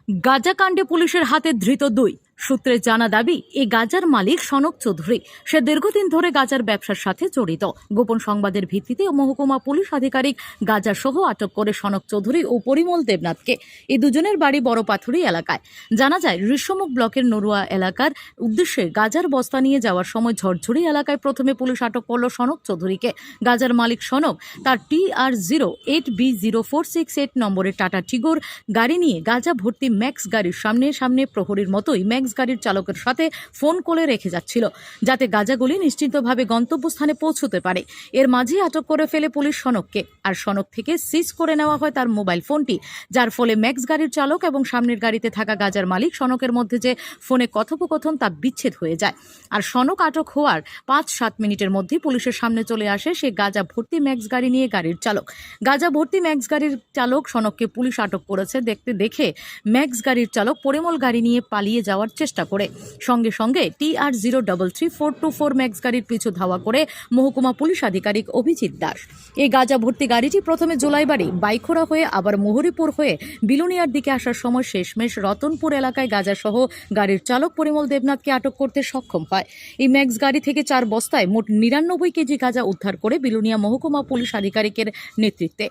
গাঁজাকাণ্ডে পুলিশের হাতে ধৃত 2। সূত্রে জানা দাবি, এই গাঁজার মালিক সনক চৌধুরী। সে দীর্ঘদিন ধরে গাঁজার ব্যবসার সাথে জড়িত। গোপন সংবাদের ভিত্তিতে মহকুমা পুলিশ আধিকারিক গাঁজা সহ আটক করে সনক চৌধুরী ও পরিমল দেবনাথকে। এই দুজনের বাড়ি বড়পাথুরি এলাকায়। জানা যায়, ঋষ্যমুখ ব্লকের নরুয়া এলাকার উদ্দেশ্যে গাঁজার বস্তা নিয়ে যাওয়ার সময় ঝড়ঝড়ি এলাকায় প্রথমে পুলিশ আটক করল সনক চৌধুরীকে। গাঁজার মালিক সনক তার TR08B0468 নম্বরের টাটা টিগোর গাড়ি নিয়ে গাঁজা ভর্তি ম্যাক্স গাড়ির সামনে প্রহরীর মতোই ম্যাক্স গাড়ির চালকের সাথে ফোন কলে রেখে যাচ্ছিল, যাতে গাঁজাগুলি নিশ্চিন্তভাবে গন্তব্যস্থানে পৌঁছতে পারে। এর মাঝে আটক করে ফেলে পুলিশ সনককে, আর সনক থেকে সিজ করে নেওয়া হয় তার মোবাইল ফোনটি, যার ফলে ম্যাক্স গাড়ির চালক এবং সামনের গাড়িতে থাকা গাঁজার মালিক সনকের মধ্যে যে ফোনে কথোপকথন তা বিচ্ছেদ হয়ে যায়। আর সনক আটক হওয়ার 5-7 মিনিটের মধ্যে পুলিশের সামনে চলে আসে সে গাঁজা ভর্তি ম্যাক্স গাড়ি নিয়ে গাড়ির চালক। গাঁজা ভর্তি ম্যাক্স গাড়ির চালক সনককে পুলিশ আটক করেছে দেখে ম্যাক্স গাড়ির চালক পরিমল গাড়ি নিয়ে পালিয়ে যাওয়ার চেষ্টা করে। সঙ্গে সঙ্গে TR033424 ম্যাক্স গাড়ির পিছু ধাওয়া করে মহকুমা পুলিশ আধিকারিক অভিজিৎ দাস। এই গাঁজা ভর্তি গাড়িটি প্রথমে জোলাইবাড়ি বাইখোড়া হয়ে আবার মোহরিপুর হয়ে বিলুনিয়ার দিকে আসার সময় শেষমেশ রতনপুর এলাকায় গাঁজা সহ গাড়ির চালক পরিমল দেবনাথকে আটক করতে সক্ষম হয়। এই ম্যাক্স গাড়ি থেকে 4 বস্তায় মোট 99 কেজি গাঁজা উদ্ধার করে বিলুনিয়া মহকুমা পুলিশ আধিকারিকের নেতৃত্বে।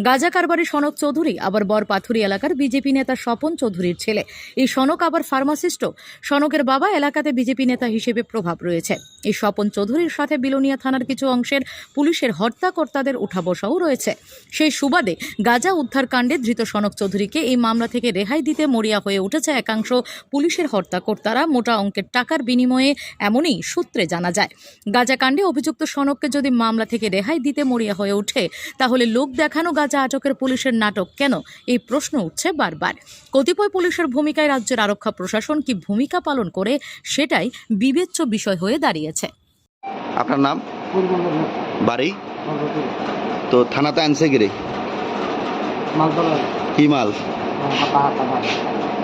গাঁজা কারবারি সনক চৌধুরী আবার বরপাথুরি এলাকার বিজেপি নেতা স্বপন চৌধুরীর ছেলে। এই সনক আবার ফার্মাসিস্টও। সনকের বাবা এলাকাতে বিজেপি নেতা হিসেবে প্রভাব রয়েছে। এই স্বপন চৌধুরীর সাথে বিলুনিয়া থানার কিছু অংশের পুলিশের হত্যাকর্তাদের উঠা বসাও রয়েছে। সেই সুবাদে গাঁজা উদ্ধার কাণ্ডে ধৃত সনক চৌধুরীকে এই মামলা থেকে রেহাই দিতে মরিয়া হয়ে উঠেছে একাংশ পুলিশের হত্যাকর্তারা মোটা অঙ্কের টাকার বিনিময়ে, এমনই সূত্রে জানা যায়। গাঁজা কাণ্ডে অভিযুক্ত সনককে যদি মামলা থেকে রেহাই দিতে মরিয়া হয়ে ওঠে, তাহলে লোক দেখানো গাঁজা আটকের পুলিশের নাটক কেন, এই প্রশ্ন উঠছে বারবার। কতিপয় পুলিশের ভূমিকায় রাজ্যের আরক্ষা প্রশাসন কি ভূমিকা পালন করে, সেটাই বিবেচ্য বিষয় হয়ে দাঁড়িয়েছে। আপনার নাম? বাড়ি? তো থানাতে আনছে কি রে? কি মাল?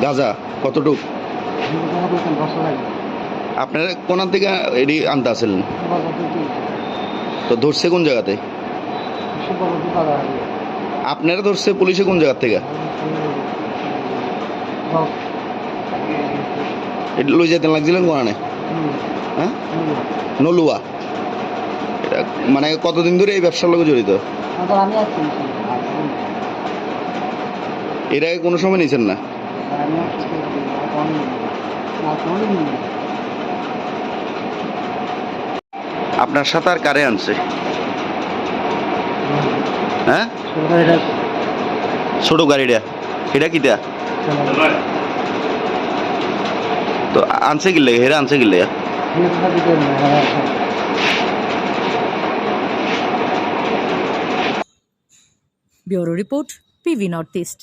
গাঁজা কতটুক? আপনারা কোন থেকে এডি আনতে আসলেন? তো ধরছে কোন জায়গাতে? আপনারা ধরছে পুলিশে কোন জায়গা থেকে? এটা লই যেতে লাগছিলেন কোনে? হ্যাঁ, নলুয়া। এটা মানে কতদিন ধরে এই ব্যবসার লগে জড়িত? এর আগে কোনো সময় নিয়েছেন না? আপনার সাথে আর কারে আনছে? হ্যাঁ, ছোট গাড়িটা, এটা কিটা? তো আনছে কি লাগে? হেরা আনছে কি লাগে? Bureau report, PV north east.